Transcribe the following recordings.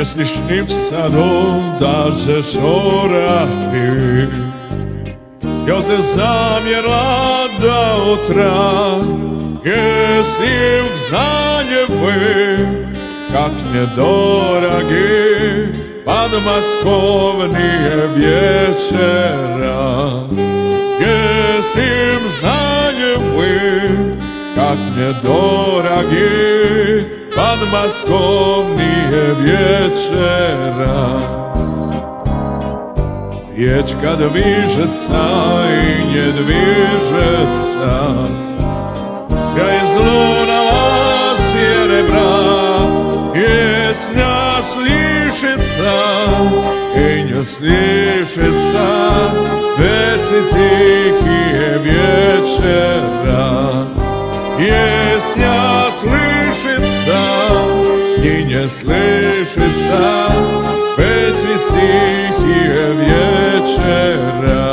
Pjesničnim sadom daže šorati, skjozde zamjera da otra, pjesnim znanjem vi, kak nedoragi, pad maskovnije vječera. Pjesnim znanjem vi, kak nedoragi, pad maskovnije vječera. Riječ kad vižeca i nje dvižeca, sjaj zlunala sjerebra, pjesnja slišica i nje slišica, veci tihije vječera. Pjesnja slišica i nje slišica, veci tihije vječera.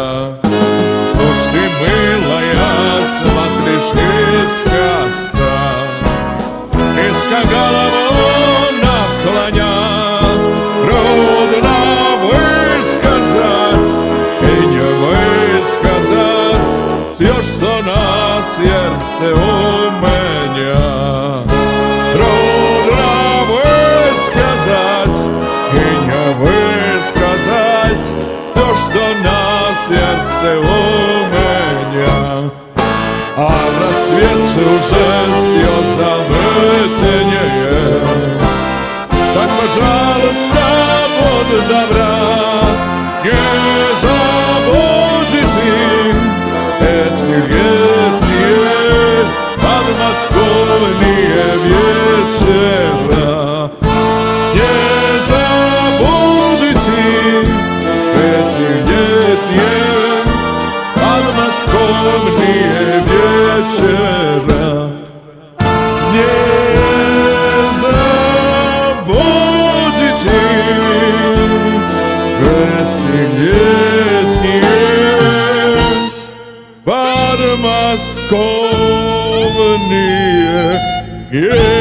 Štož ti milaja smatriš iskasa, iska galavo naklanja, rodna vyskazac i nje vyskazac, još što na srce umenja. Rodna vyskazac i nje vyskazac, još što na srce umenja. A na svijetu žestio zavrtenje je, takva žalosta od dobra je zabuditi. Ecijetije pad maskovnije vječera, je zabuditi. Ecijetije pad maskovnije vječera, je zabuditi. Ecijetije pad maskovnije vječera.